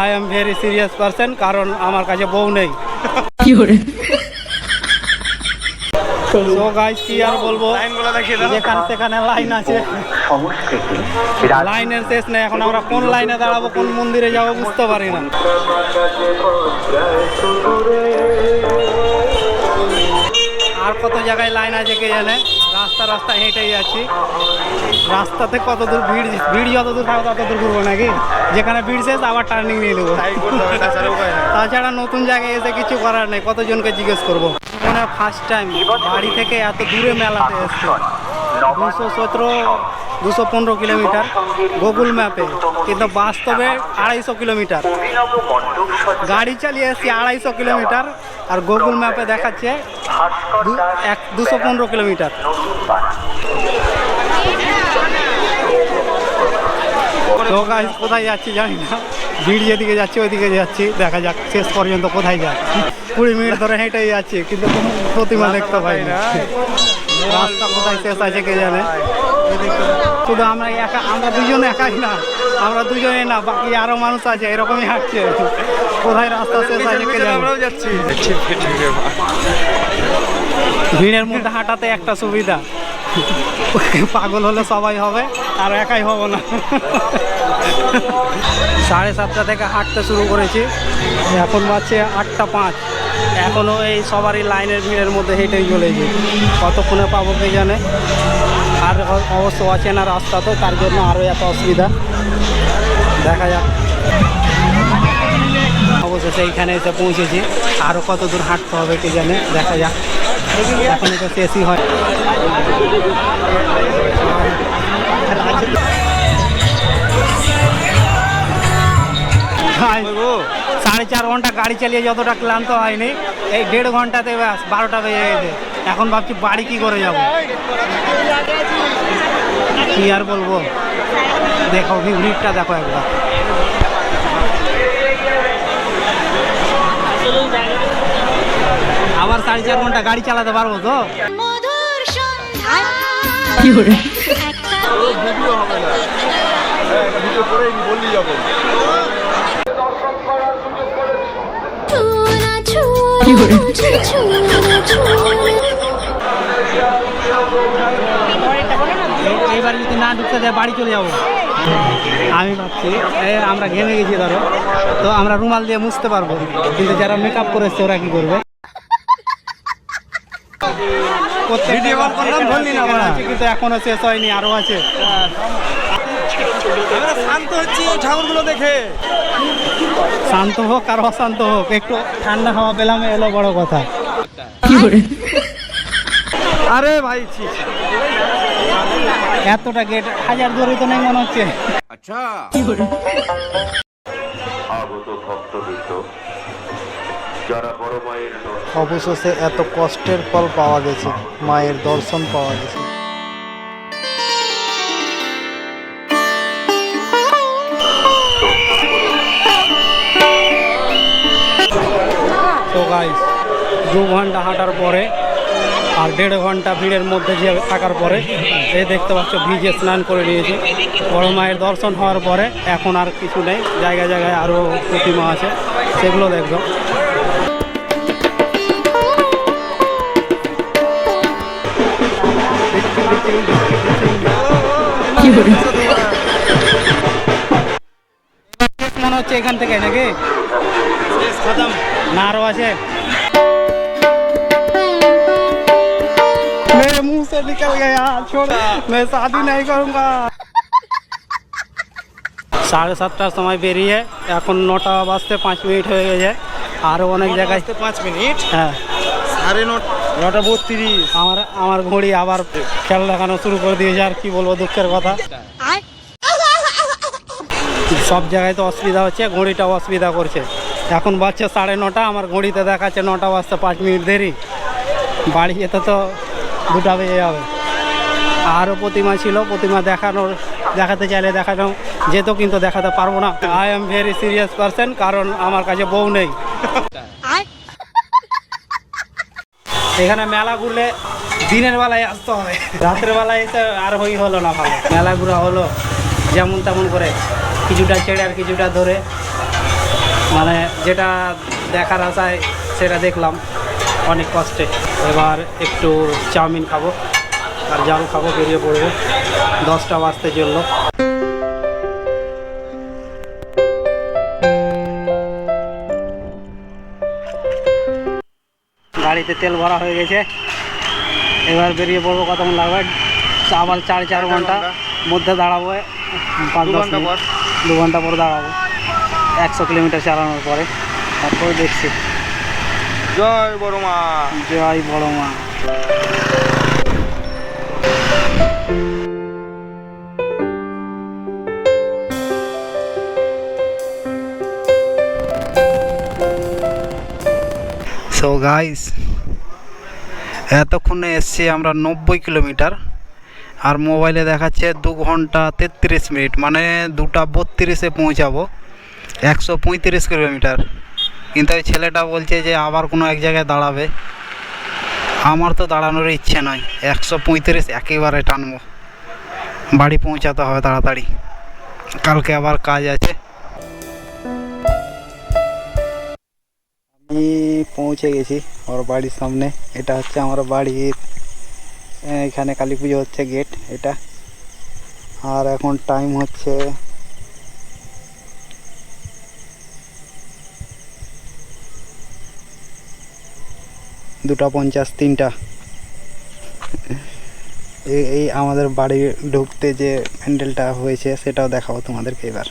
I am very serious person, কারণ আমার কাছে বউ নেই। তো গাইস কি আর বলবো, যেখানে সেখানে লাইন আছে, লাইনের শেষ নেই। এখন আমরা কোন লাইনে দাঁড়াবো, কোন মন্দিরে যাবো বুঝতে পারি না। আর কত জায়গায় লাইন আছে কে জানে। রাস্তা হেঁটেই যাচ্ছি, রাস্তাতে কত দূর ভিড় যত দূর থাকবে তত দূর ঘুরবো নাকি, যেখানে ভিড় শেষ আবার টার্নিং নিয়ে নেবো। তাছাড়া নতুন জায়গায় এসে কিছু করার নেই, কতজনকে জিজ্ঞেস করবো। মানে ফার্স্ট টাইম বাড়ি থেকে এত দূরে মেলাতে এসছে। 215 কিলোমিটার গুগল ম্যাপে, কিন্তু বাস্তবে 250 কিলোমিটার। গাড়ি চালিয়ে এসছি 250 কিলোমিটার, আর গুগল ম্যাপে দেখাচ্ছে 215 কিলোমিটার। তো গাইস কোথায় যাচ্ছি জানি না, ভিড় যেদিকে যাচ্ছি ওইদিকে যাচ্ছি, দেখা যাক শেষ পর্যন্ত কোথায় যায়। 20 মিনিট ধরে হেঁটেই যাচ্ছি, কিন্তু কোনো প্রতিমা দেখতে পাই না। রাস্তা কোথায় শেষ আছে কে জানে। শুধু আমরা দুজনে একাই না, আমরা দুজনে না, বাকি আরো মানুষ আছে এরকমই হাঁটছে। কোথায় রাস্তা শেষ আছে কে জানে। ভিড়ের মধ্যে হাঁটাতে একটা সুবিধা, পাগল হলে সবাই হবে, আর একাই হব না। 7:30 থেকে হাঁটতে শুরু করেছি, এখন বাজছে 8:05। এখনও এই সবারই লাইনের ভিড়ের মধ্যে হেঁটেই চলেছি, কতক্ষণে পাবো কে জানে। আর অবশ্য অচেনা রাস্তা, তো তার জন্য আরও এত অসুবিধা। দেখা যাক, অবশেষে এইখানে এসে পৌঁছেছি। আরও কত দূর হাঁটতে হবে কে জানে, দেখা যাক। এখন তো শেষই হয়। 4.5 ঘন্টা গাড়ি চালিয়ে যতটা ক্লান্ত হয়নি, এই 1.5 ঘন্টাতে ব্যাস 12টা বেজে গেছে। এখন ভাবছি বাড়ি কি করে যাব, কি আর বলবো। দেখো ভিড়টা দেখো একবার। আবার 4.5 ঘন্টা গাড়ি চালাতে পারবো তো? এইবার যদি না ঢুকতে দেয় বাড়ি চলে যাবো। আমি ভাবছি আমরা ঘেমে গেছি ধরো, তো আমরা রুমাল দিয়ে মুছতে পারবো, কিন্তু যারা মেকআপ করেছে ওরা কি করবে। কিন্তু এখনো শেষ হয়নি, আরো আছে। শান্ত হচ্ছি ঠাকুরগুলো দেখে। শান্ত হোক আর অশান্ত হোক, একটু ঠান্ডা হাওয়া পেলাম, এলো বড় কথা। আরে ভাই এতটা গেট, 1000 দূরে তো নেই মনে হচ্ছে। আচ্ছা অবশেষে এত কষ্টের ফল পাওয়া গেছে, মায়ের দর্শন পাওয়া গেছে। তো গাইস 2 ঘন্টা হাঁটার পরে আর 1.5 ঘন্টা ভিড়ের মধ্যে যে থাকার পরে এই দেখতে পাচ্ছ ভিজে স্নান করে নিয়েছি। বড় মায়ের দর্শন হওয়ার পরে এখন আর কিছু নেই, জায়গায় জায়গায় আরও প্রতিমা আছে, সেগুলো দেখবো। মনে হচ্ছে এখান থেকে নাকি না আরো আছে। मेरे मुंह से निकल गया, छोड़, मैं शादी नहीं करूंगा। 7:30টার সময় বেরিয়ে এখন 9টা বাজতে 5 মিনিট হয়ে গেছে। আরও অনেক জায়গায় 5 মিনিট, হ্যাঁ 9:32। আমার ঘড়ি আবার খেয়াল দেখানো শুরু করে দিয়েছে। আর কি বলবো, দুঃখের কথা। সব জায়গায় তো অসুবিধা হচ্ছে, ঘড়িটাও অসুবিধা করছে। এখন বাজছে 9:30, আমার ঘড়িতে দেখাচ্ছে 9টা বাজতে 5 মিনিট দেরি। বাড়ি যেতে তো 2টা বেজে যাবে। আরও প্রতিমা ছিল, প্রতিমা দেখাতে চাইলে দেখানো যেত, কিন্তু দেখাতে পারবো না। I am very serious person, কারণ আমার কাছে বউ নেই। এখানে মেলা ঘুরলে দিনের বেলায় আসতে হবে, রাতের বেলায় এসে আর হলো না ভালো। মেলা ঘুরা হলো যেমন তেমন করে, কিছুটা ছেড়ে আর কিছুটা ধরে। মানে যেটা দেখার আশায় সেটা দেখলাম অনেক কষ্টে। এবার একটু চাউমিন খাবো আর জাল খাবো, বেরিয়ে পড়বো। 10টা বাজতে চললো। গাড়িতে তেল ভরা হয়ে গেছে, এবার বেরিয়ে পড়বো। কতক্ষণ লাগবে? আবার 4.5 ঘন্টা মধ্যে দাঁড়াবো, 5-10 মিনিট, 2 ঘন্টা পরে দাঁড়াবো 100 কিলোমিটার চালানোর পরে। তারপরে দেখছি। জয় বড় মা, জয় বড় মা। সো গাইস, এতক্ষণে এসছি আমরা 90 কিলোমিটার, আর মোবাইলে দেখাচ্ছে 2 ঘন্টা 33 মিনিট, মানে 2টা 32-এ পৌঁছাবো 135 কিলোমিটার। কিন্তু ওই ছেলেটা বলছে যে আবার কোনো এক জায়গায় দাঁড়াবে। আমার তো দাঁড়ানোর ইচ্ছে নয়, 135 একেবারে টানবো। বাড়ি পৌঁছাতে হবে তাড়াতাড়ি, কালকে আবার কাজ আছে। আমি পৌঁছে গেছি আমার বাড়ির সামনে। এটা হচ্ছে আমার বাড়ির, এখানে কালী পুজো হচ্ছে গেট এটা। আর এখন টাইম হচ্ছে 2:50, 3টা। এই আমাদের বাড়ি ঢুকতে যে প্যান্ডেলটা হয়েছে সেটাও দেখাবো তোমাদেরকে এবার।